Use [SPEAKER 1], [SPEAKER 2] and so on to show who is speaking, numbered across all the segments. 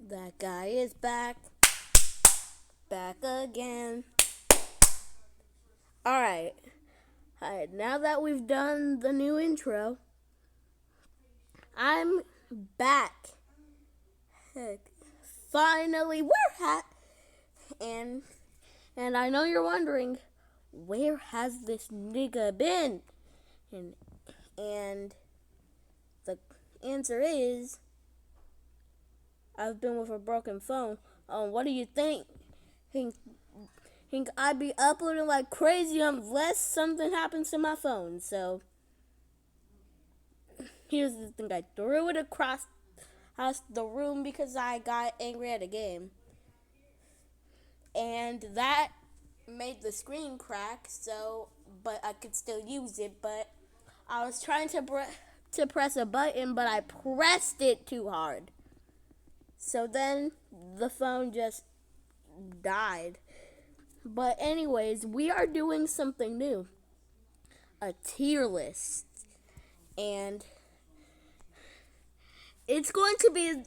[SPEAKER 1] That guy is back again. Alright, now that we've done the new intro, I'm back. Heck, finally, we're and I know you're wondering, where has this nigga been? And the answer is, I've been with a broken phone. What do you think? Think I'd be uploading like crazy unless something happens to my phone. So here's the thing: I threw it across the room because I got angry at a game, and that made the screen crack. So, but I could still use it. But I was trying to press a button, but I pressed it too hard. So then the phone just died. But anyways, we are doing something new. A tier list. And it's going to be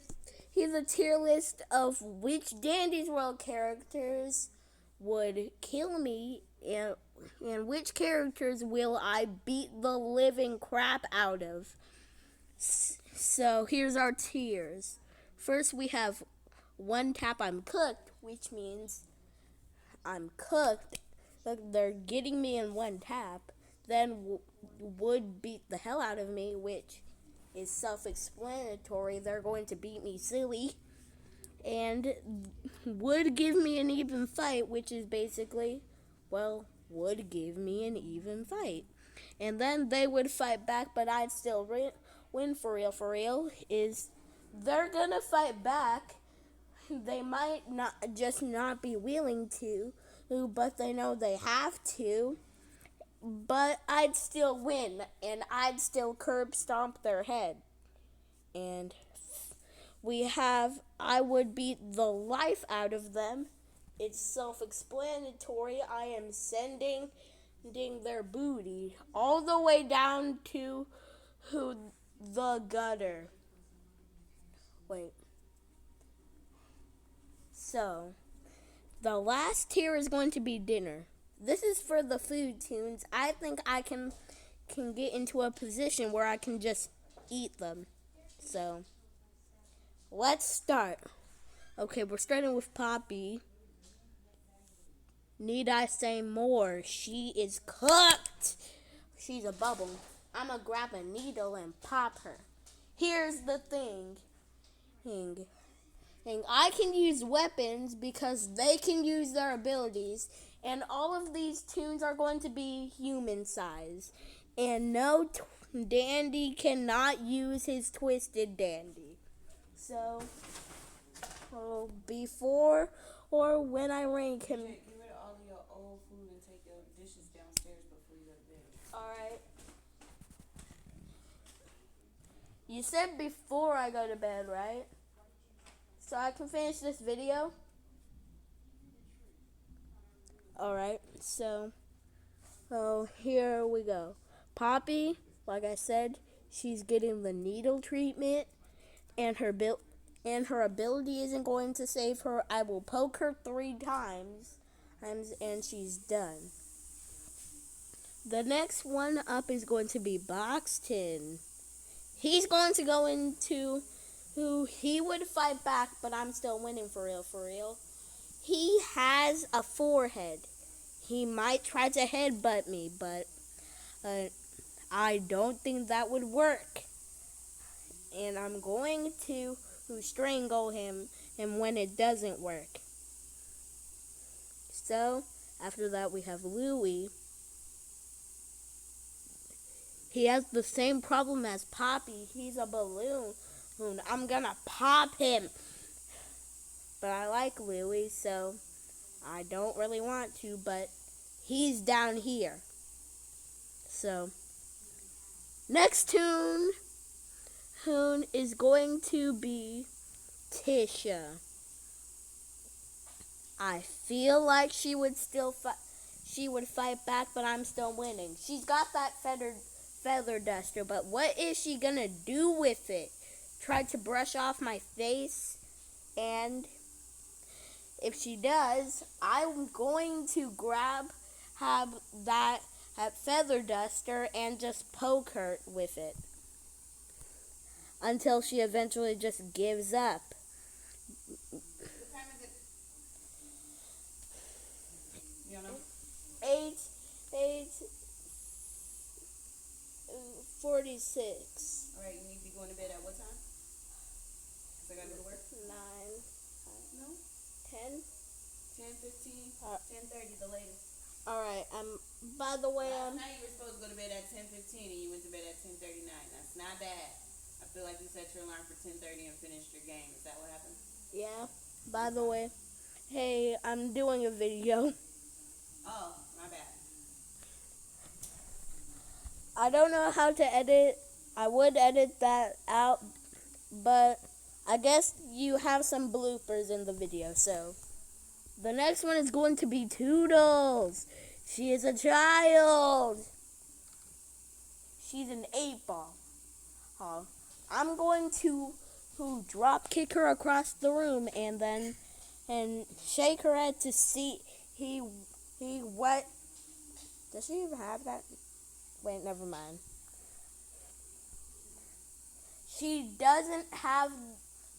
[SPEAKER 1] the tier list of which Dandy's World characters would kill me and which characters will I beat the living crap out of. So here's our tiers. First we have one tap I'm cooked, which means I'm cooked. They're getting me in one tap. Then would beat the hell out of me, which is self-explanatory. They're going to beat me silly. And would give me an even fight, which is basically, would give me an even fight. And then they would fight back, but I'd still win for real. They're gonna fight back. They might not be willing to, but they know they have to. But I'd still win, and I'd still curb stomp their head. And I would beat the life out of them. It's self-explanatory. I am sending their booty all the way down to the gutter. Wait. So, the last tier is going to be dinner. This is for the food tunes. I think I can get into a position where I can just eat them. So, let's start. Okay, we're starting with Poppy. Need I say more? She is cooked. She's a bubble. I'm going to grab a needle and pop her. Here's the thing. And I can use weapons because they can use their abilities. And all of these tunes are going to be human size. And no Dandy cannot use his twisted Dandy. So, before or when I rank him.
[SPEAKER 2] Get rid of all of your old food and take your dishes downstairs before you go to bed.
[SPEAKER 1] Alright. You said before I go to bed, right? So I can finish this video? Alright, so here we go. Poppy, like I said, she's getting the needle treatment, and her ability isn't going to save her. I will poke her 3 times, and she's done. The next one up is going to be Boxton. He's going to go into he would fight back, but I'm still winning for real. He has a forehead. He might try to headbutt me, but I don't think that would work. And I'm going to strangle him, and when it doesn't work. So, after that we have Louie. He has the same problem as Poppy. He's a balloon. I'm gonna pop him. But I like Louie, so I don't really want to, but he's down here. So, next tune is going to be Tisha. I feel like she would fight back, but I'm still winning. She's got that feather duster, but what is she gonna do with it? Try to brush off my face? And if she does, I'm going to have that feather duster and just poke her with it until she eventually just gives up.
[SPEAKER 2] What time is it? You don't know?
[SPEAKER 1] 8:46.
[SPEAKER 2] Alright, you need to be going to bed at what time? Cause I gotta go to work.
[SPEAKER 1] 9,
[SPEAKER 2] No?
[SPEAKER 1] 10.
[SPEAKER 2] 10:15,
[SPEAKER 1] Uh,
[SPEAKER 2] 10:30 the latest.
[SPEAKER 1] Alright, by the way,
[SPEAKER 2] Last night you were supposed to go to bed at 10:15 and you went to bed at 10:39. That's not bad. I feel like you set your alarm for 10:30 and finished your game. Is that what happened?
[SPEAKER 1] yeah, by the way, hey, I'm doing a video.
[SPEAKER 2] Oh, my bad.
[SPEAKER 1] I don't know how to edit. I would edit that out, but I guess you have some bloopers in the video, so the next one is going to be Toodles. She is a child. She's an 8-ball. I'm going to drop kick her across the room and shake her head to see he what. Does she even have that? Wait, never mind. She doesn't have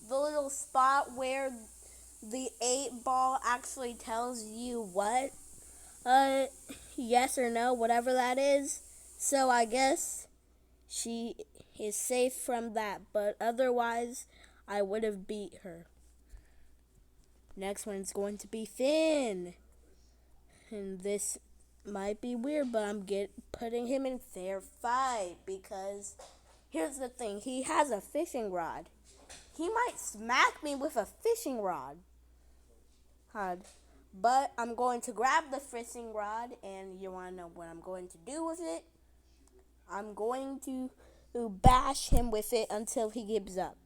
[SPEAKER 1] the little spot where the 8-ball actually tells you what, yes or no, whatever that is. So I guess she is safe from that, but otherwise I would have beat her. Next one's going to be Finn. And this might be weird, but I'm putting him in fair fight because here's the thing. He has a fishing rod. He might smack me with a fishing rod. But I'm going to grab the fishing rod, and you want to know what I'm going to do with it? I'm going to bash him with it until he gives up.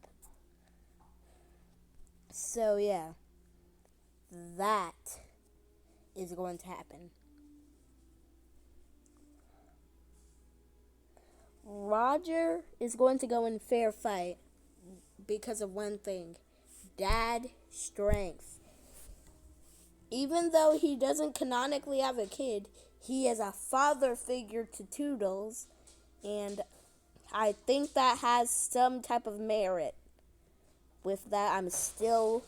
[SPEAKER 1] So yeah, that is going to happen. Roger is going to go in fair fight because of one thing: dad strength. Even though he doesn't canonically have a kid, he is a father figure to Toodles, and I think that has some type of merit. With that, I'm still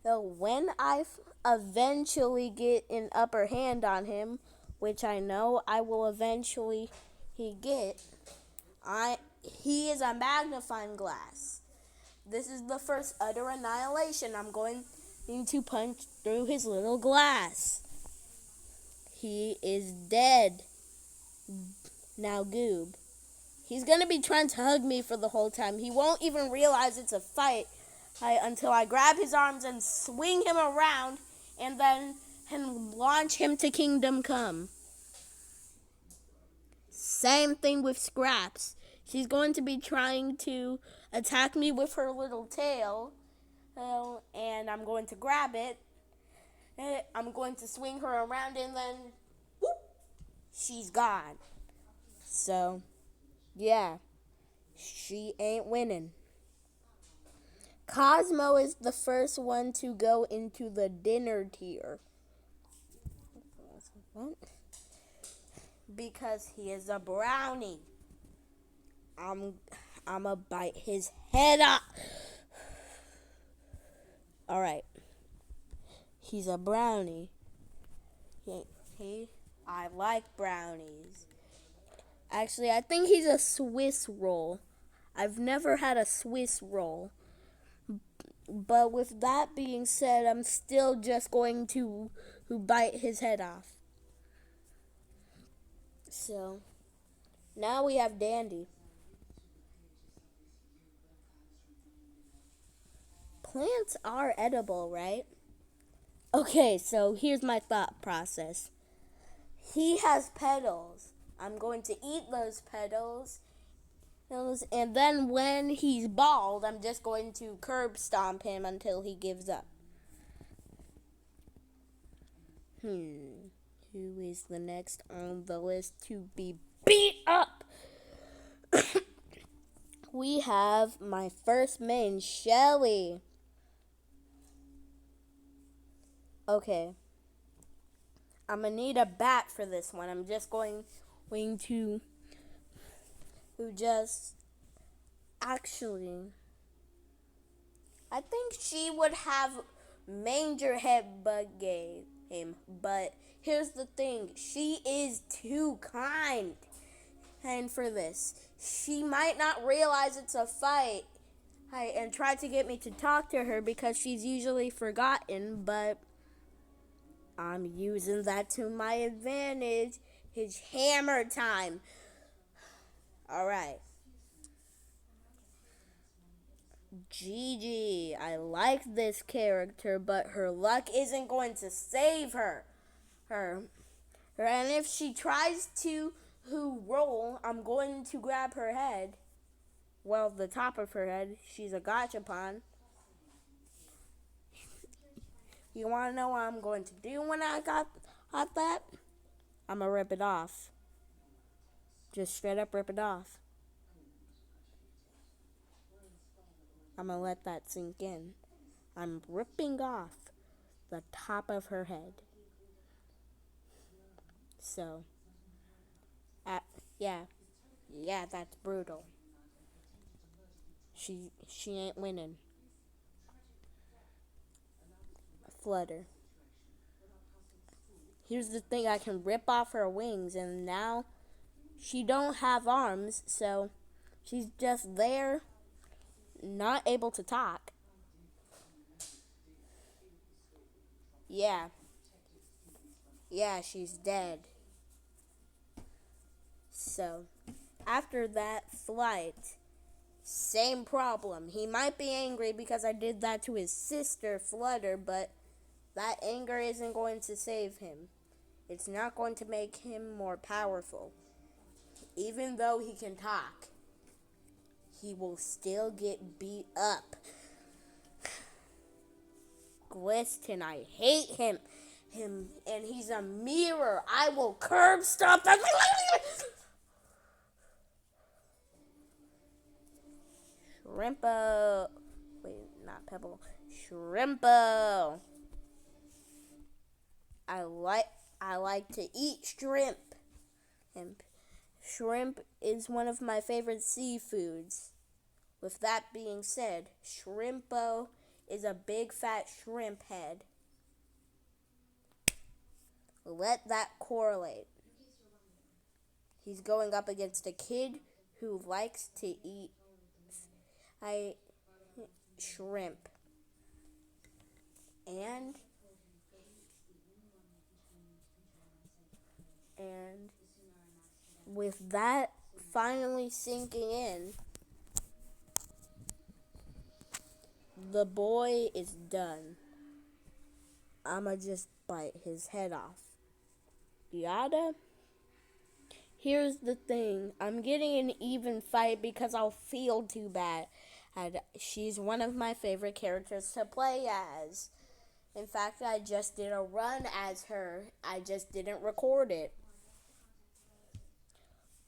[SPEAKER 1] when I eventually get an upper hand on him, which I know I will eventually get, he is a magnifying glass. This is the first utter annihilation. I'm going to punch through his little glass. He is dead. Now, Goob. He's going to be trying to hug me for the whole time. He won't even realize it's a fight until I grab his arms and swing him around and then launch him to Kingdom Come. Same thing with Scraps. She's going to be trying to attack me with her little tail, and I'm going to grab it. I'm going to swing her around, and then whoop, she's gone. So, yeah, she ain't winning. Cosmo is the first one to go into the dinner tier. What? Because he is a brownie. I'ma bite his head off. Alright. He's a brownie. I like brownies. Actually, I think he's a Swiss roll. I've never had a Swiss roll. But with that being said, I'm still just going to bite his head off. So, now we have Dandy. Plants are edible, right? Okay, so here's my thought process. He has petals. I'm going to eat those petals. And then when he's bald, I'm just going to curb stomp him until he gives up. Who is the next on the list to be beat up? We have my first main, Shelly. Okay. I'm gonna need a bat for this one. I'm just going to just actually. I think she would have Manger Headbutt game, but here's the thing: she is too kind. And for this, she might not realize it's a fight, and try to get me to talk to her because she's usually forgotten. But I'm using that to my advantage. It's hammer time. All right. Gigi, I like this character, but her luck isn't going to save her. And if she tries to roll, I'm going to grab her head. Well, the top of her head. She's a gachapon. You want to know what I'm going to do when I got that? I'm going to rip it off. Just straight up rip it off. I'm going to let that sink in. I'm ripping off the top of her head. So, yeah, that's brutal. She ain't winning. Flutter. Here's the thing: I can rip off her wings, and now she don't have arms, so she's just there, not able to talk. Yeah, she's dead. So, after that flight, same problem. He might be angry because I did that to his sister, Flutter, but that anger isn't going to save him. It's not going to make him more powerful. Even though he can talk, he will still get beat up. Gliston, I hate him. And he's a mirror. I will curb stomp him. Shrimpo. Wait, not Pebble. Shrimpo. I like to eat shrimp. And shrimp is one of my favorite seafoods. With that being said, Shrimpo is a big fat shrimp head. Let that correlate. He's going up against a kid who likes to eat shrimp. And with that finally sinking in, the boy is done. I'ma just bite his head off. Yada? Here's the thing. I'm getting an even fight because I'll feel too bad. And she's one of my favorite characters to play as. In fact, I just did a run as her. I just didn't record it.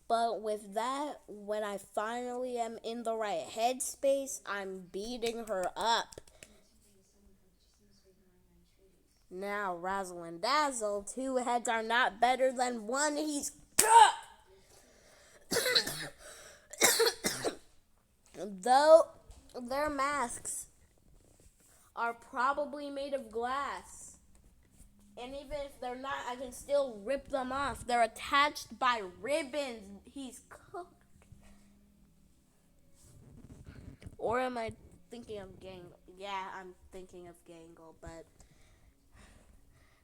[SPEAKER 1] But with that, when I finally am in the right headspace, I'm beating her up. Now, Razzle and Dazzle, 2 heads are not better than 1. He's though their masks are probably made of glass. And even if they're not, I can still rip them off. They're attached by ribbons. He's cooked. Or am I thinking of Gangle? Yeah, I'm thinking of Gangle, but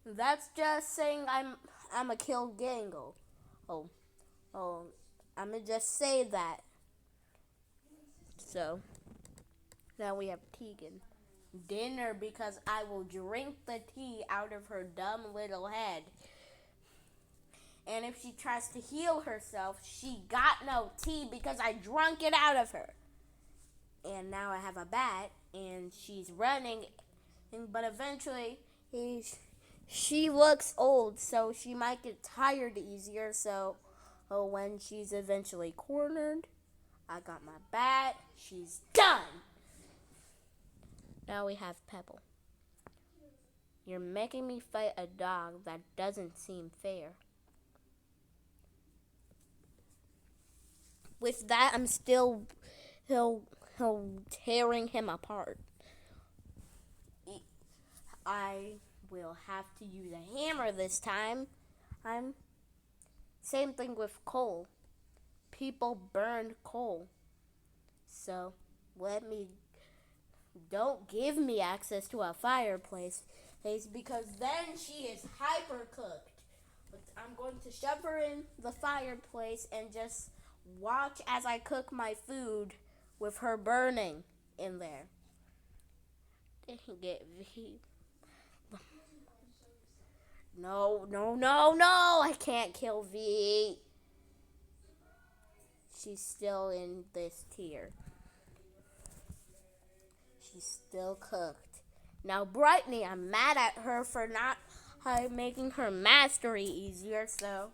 [SPEAKER 1] that's just saying I'm a kill Gangle. Oh, I'ma just say that. So now we have Tegan. Dinner because I will drink the tea out of her dumb little head. And if she tries to heal herself, she got no tea because I drunk it out of her. And now I have a bat, and she's running, but eventually she looks old, so she might get tired easier. So when she's eventually cornered, I got my bat. She's done. Now we have Pebble. You're making me fight a dog that doesn't seem fair. With that, I'm still he'll tearing him apart. I will have to use a hammer this time. Same thing with coal. People burn coal. So don't give me access to a fireplace because then she is hyper cooked. I'm going to shove her in the fireplace and just watch as I cook my food with her burning in there. No, I can't kill V. She's still in this tier. She's still cooked. Now, Brightney, I'm mad at her for not making her mastery easier, so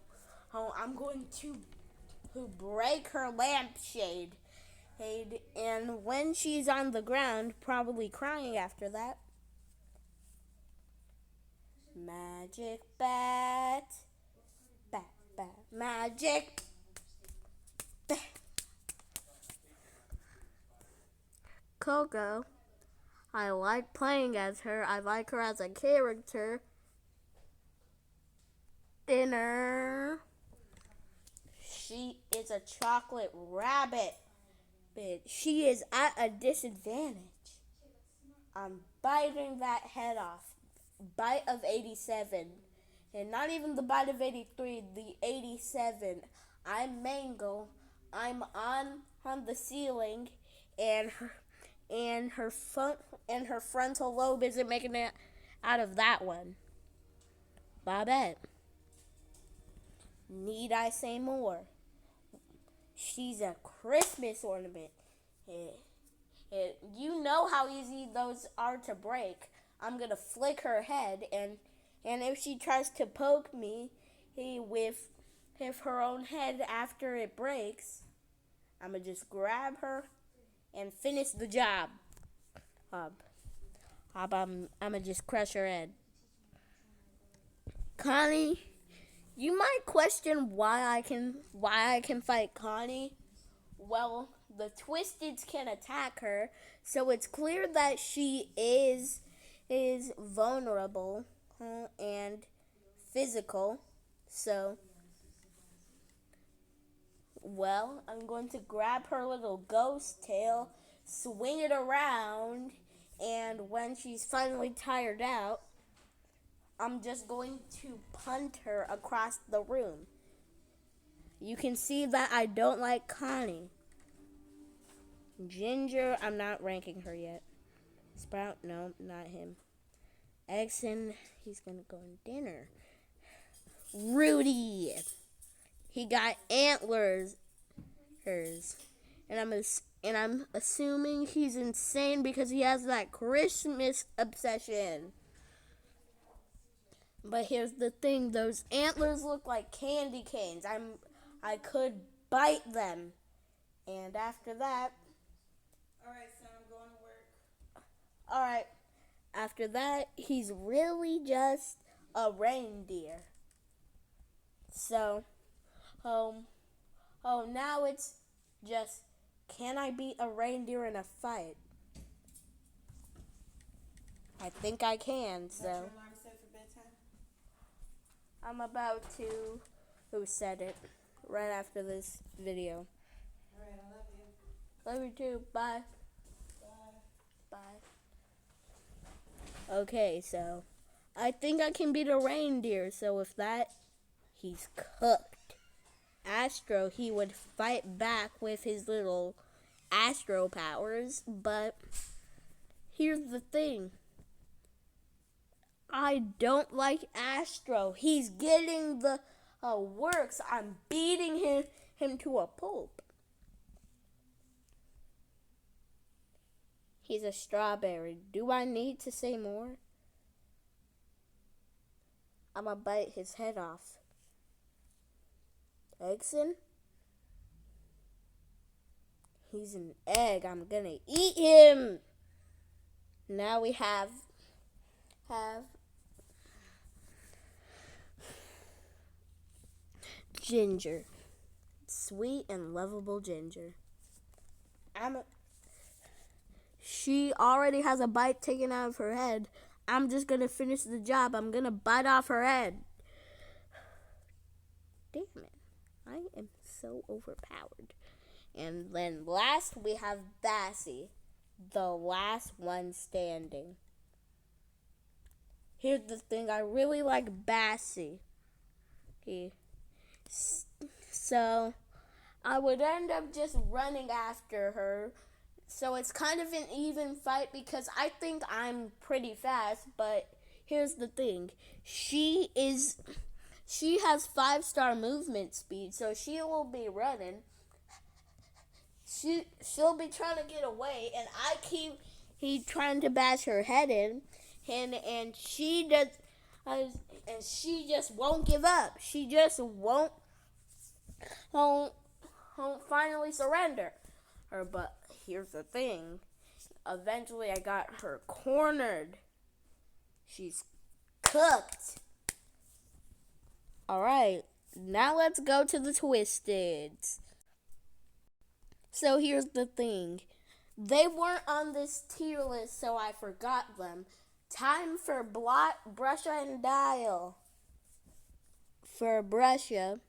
[SPEAKER 1] I'm going to break her lampshade. And when she's on the ground, probably crying after that. Magic bat, magic bat. Coco, I like playing as her. I like her as a character. Dinner. She is a chocolate rabbit, but she is at a disadvantage. I'm biting that head off. Bite of 87. And not even the bite of 83, the 87. I'm Mango. I'm on the ceiling, and her frontal lobe isn't making it out of that one. Babette. Need I say more? She's a Christmas ornament. You know how easy those are to break. I'm going to flick her head, and if she tries to poke me with her own head after it breaks, I'm going to just grab her and finish the job. I'm going to just crush her head. Connie, you might question why I can fight Connie. Well, the Twisteds can attack her, so it's clear that she is vulnerable and physical. So, well, I'm going to grab her little ghost tail, swing it around, and when she's finally tired out, I'm just going to punt her across the room. You can see that I don't like Connie. Ginger, I'm not ranking her yet. Sprout, no, not him. Exon, he's gonna go in dinner. Rudy, he got antlers. And I'm assuming he's insane because he has that Christmas obsession. But here's the thing, those antlers look like candy canes. I could bite them. And after that,
[SPEAKER 2] Alright, son, I'm going to work.
[SPEAKER 1] Alright, after that, he's really just a reindeer. So, now it's just, can I beat a reindeer in a fight? I think I can, so.
[SPEAKER 2] What's your alarm set for bedtime?
[SPEAKER 1] I'm about to, who said it, right after this video.
[SPEAKER 2] Alright, I love you.
[SPEAKER 1] Love you too, bye.
[SPEAKER 2] Bye.
[SPEAKER 1] Bye. Okay, so I think I can beat a reindeer. So with that, he's cooked. Astro, he would fight back with his little Astro powers. But here's the thing. I don't like Astro. He's getting the works. I'm beating him to a pulp. He's a strawberry. Do I need to say more? I'm gonna bite his head off. Exon? He's an egg. I'm gonna eat him. Now we have Ginger. Sweet and lovable Ginger. She already has a bite taken out of her head. I'm just gonna finish the job. I'm gonna bite off her head. Damn it. I am so overpowered. And then last we have Bassie, the last one standing. Here's the thing, I really like Bassie. So I would end up just running after her. So it's kind of an even fight because I think I'm pretty fast, but here's the thing. She has 5-star movement speed, so she will be running. She'll be trying to get away, and I keep trying to bash her head in, and she just won't give up. She just won't finally surrender. But here's the thing. Eventually, I got her cornered. She's cooked. All right, now let's go to the Twisteds. So here's the thing. They weren't on this tier list, so I forgot them. Time for Brusha and Dial. For Brusha,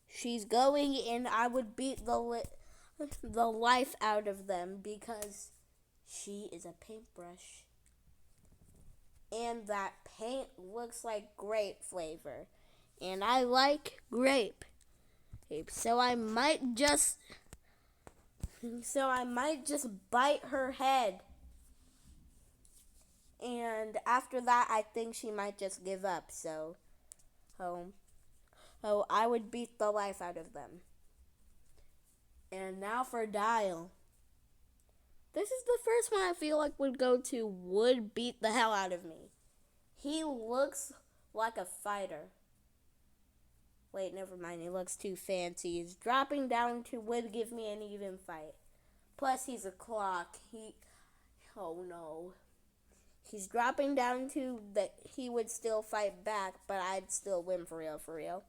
[SPEAKER 1] she's going in. I would beat the life out of them because she is a paintbrush. And that paint looks like grape flavor. And I like grape. So I might just bite her head. And after that, I think she might just give up. So I would beat the life out of them. And now for Dial. This is the first one I feel like would beat the hell out of me. He looks like a fighter. Wait, never mind. He looks too fancy. He's dropping down to would give me an even fight. Plus, he's a clock. Oh no. He's dropping down to that he would still fight back, but I'd still win for real.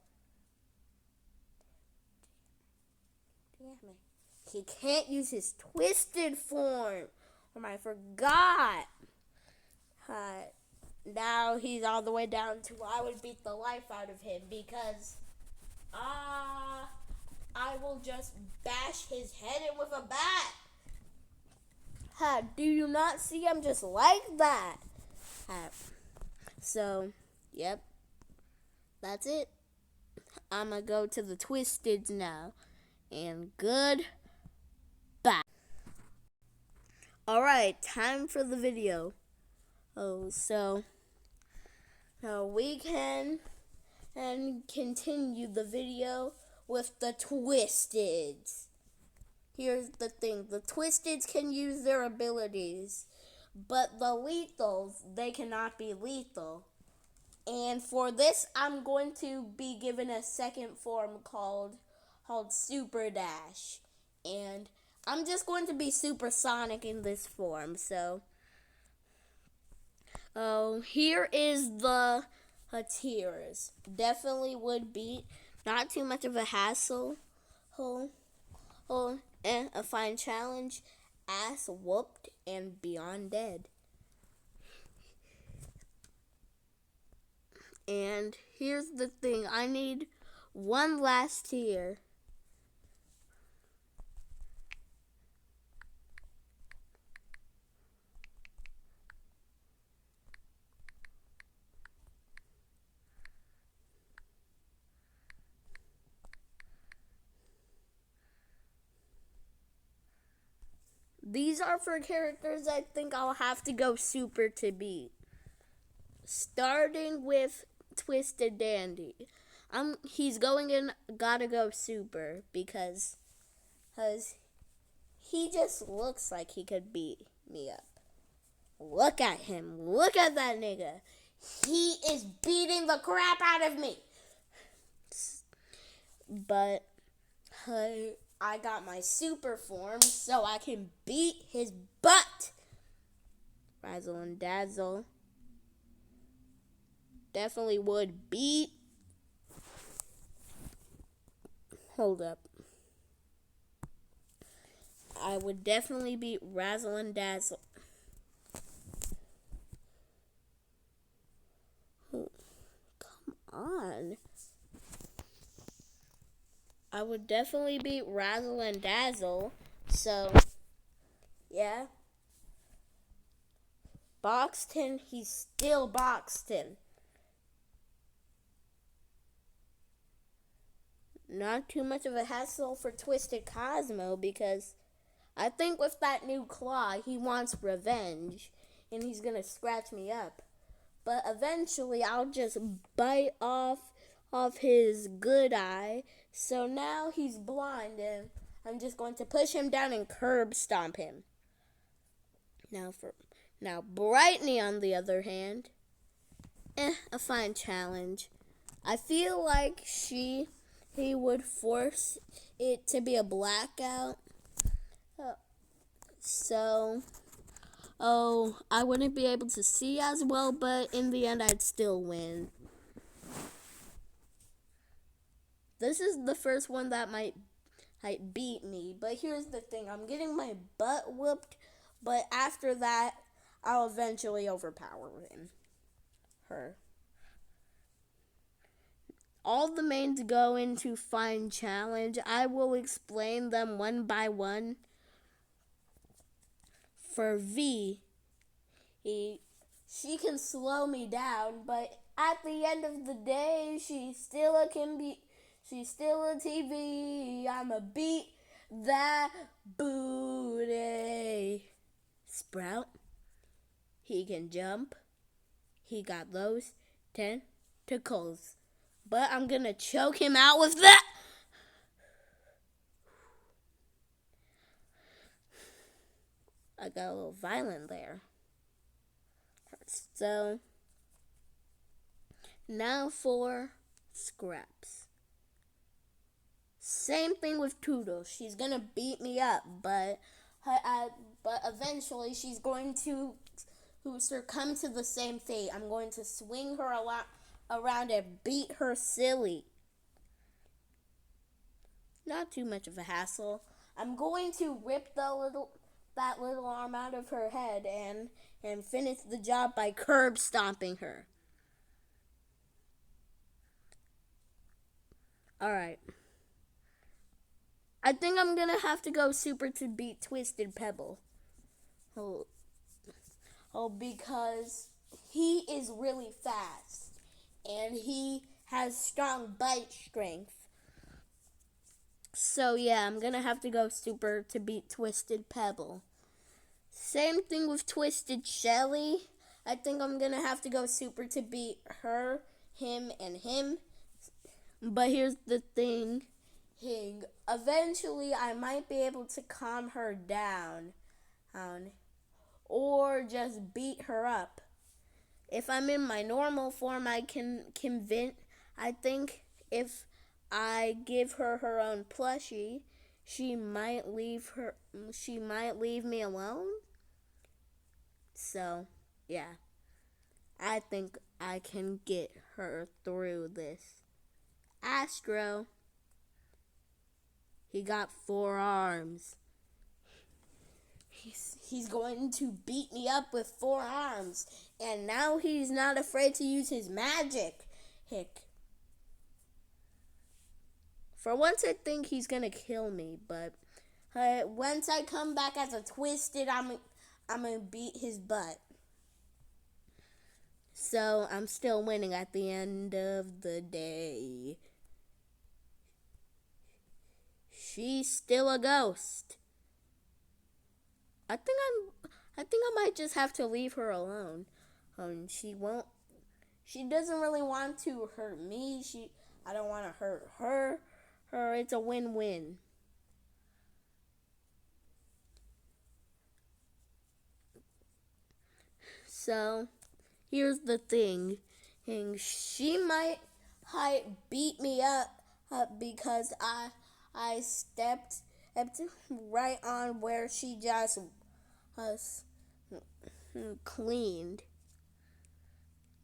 [SPEAKER 1] Damn it. He can't use his twisted form. I forgot. Now he's all the way down to I would beat the life out of him because I will just bash his head in with a bat. Do you not see? I'm just like that. So, yep. That's it. I'm going to go to the Twisteds now. And goodbye. Alright, time for the video. So we can continue the video with the Twisteds. Here's the thing. The Twisteds can use their abilities, but the Lethals, they cannot be lethal. And for this, I'm going to be given a second form called Super Dash. And I'm just going to be supersonic in this form. So, here is the tiers. Definitely would beat. Not too much of a hassle. And a fine challenge. Ass whooped and beyond dead. And here's the thing. I need one last tier. These are for characters I think I'll have to go super to beat. Starting with Twisted Dandy. He's going in, gotta go super because he just looks like he could beat me up. Look at him. Look at that nigga. He is beating the crap out of me. But I got my super form so I can beat his butt. Razzle and Dazzle. Definitely would beat. Hold up. I would definitely beat Razzle and Dazzle. Oh, come on. I would definitely beat Razzle and Dazzle. So, yeah. Boxton, he's still Boxton. Not too much of a hassle for Twisted Cosmo because I think with that new claw, he wants revenge and he's gonna scratch me up. But eventually, I'll just bite off his good eye. So now he's blind and I'm just going to push him down and curb stomp him. Now Brightney on the other hand, a fine challenge. I feel like he would force it to be a blackout. So, I wouldn't be able to see as well, but in the end, I'd still win. This is the first one that might beat me, but here's the thing. I'm getting my butt whooped, but after that, I'll eventually overpower her. All the mains go into fine challenge. I will explain them one by one. For V, she can slow me down, but at the end of the day, she's still a TV. I'ma beat that booty. Sprout, he can jump. He got those tentacles. But I'm gonna choke him out with that. I got a little violent there. So, now for Scraps. Same thing with Toodles. She's gonna beat me up, but eventually she's going to succumb to the same fate. I'm going to swing her around and beat her silly. Not too much of a hassle. I'm going to rip that little arm out of her head and finish the job by curb stomping her. Alright. I think I'm gonna have to go super to beat Twisted Pebble. Because he is really fast and he has strong bite strength. So yeah, I'm gonna have to go super to beat Twisted Pebble. Same thing with Twisted Shelly. I think I'm gonna have to go super to beat her, him, and him. But here's the thing. Eventually, I might be able to calm her down. Or just beat her up. If I'm in my normal form, I think if I give her her own plushie, she might leave me alone. So, yeah. I think I can get her through this. Astro. He got 4 arms. He's going to beat me up with 4 arms. And now he's not afraid to use his magic. For once, I think he's going to kill me. But once I come back as a Twisted, I'm going to beat his butt. So, I'm still winning at the end of the day. She's still a ghost. I think I might just have to leave her alone. She doesn't really want to hurt me. I don't want to hurt her. It's a win-win. So, here's the thing. She might beat me up because I stepped right on where she just cleaned.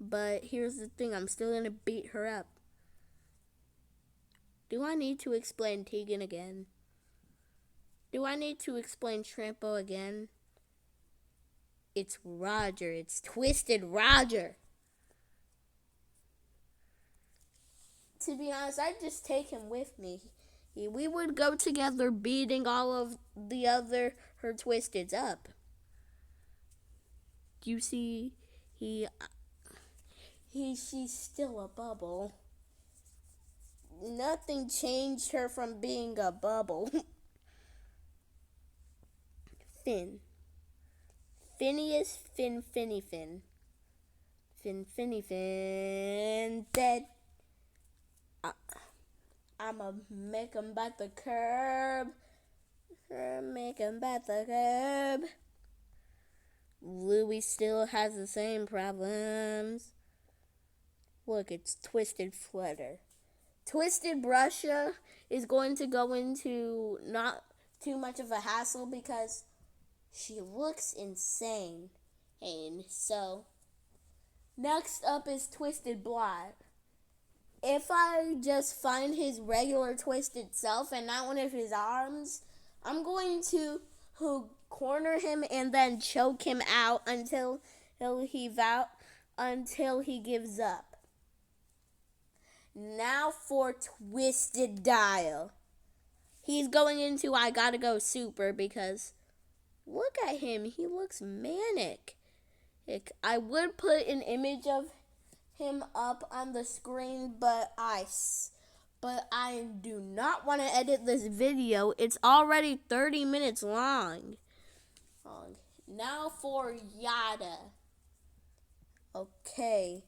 [SPEAKER 1] But here's the thing, I'm still gonna beat her up. Do I need to explain Tegan again? Do I need to explain Trampo again? It's Roger. It's Twisted Roger. To be honest, I'd just take him with me. We would go together beating all of the other her Twisteds up. You see, she's still a bubble. Nothing changed her from being a bubble. Finn. Phineas Finn Finny Finn. Finn Finny Finn dead. I'ma make him bite the curb. Make him bite the curb. Louie still has the same problems. Look, it's Twisted Flutter. Twisted Brusha is going to go into not too much of a hassle because she looks insane. And so, next up is Twisted Blot. If I just find his regular twisted self and not one of his arms, I'm going to corner him and then choke him out until he gives up. Now for Twisted Dial. He's going into I Gotta Go Super because look at him. He looks manic. I would put an image of him up on the screen, but I do not want to edit this video. It's already 30 minutes long. Now for Yada. Okay.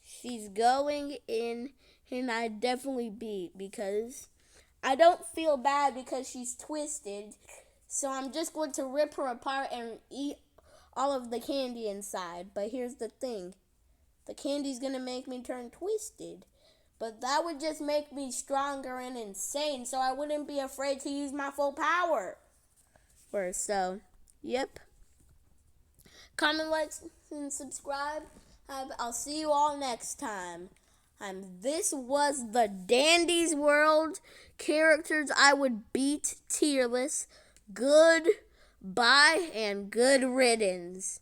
[SPEAKER 1] She's going in, and I definitely beat because I don't feel bad because she's twisted. So I'm just going to rip her apart and eat all of the candy inside. But here's the thing. The candy's going to make me turn twisted. But that would just make me stronger and insane, so I wouldn't be afraid to use my full power. So, yep. Comment, like, and subscribe. I'll see you all next time. This was the Dandy's World characters I would beat tier list. Goodbye and good riddance.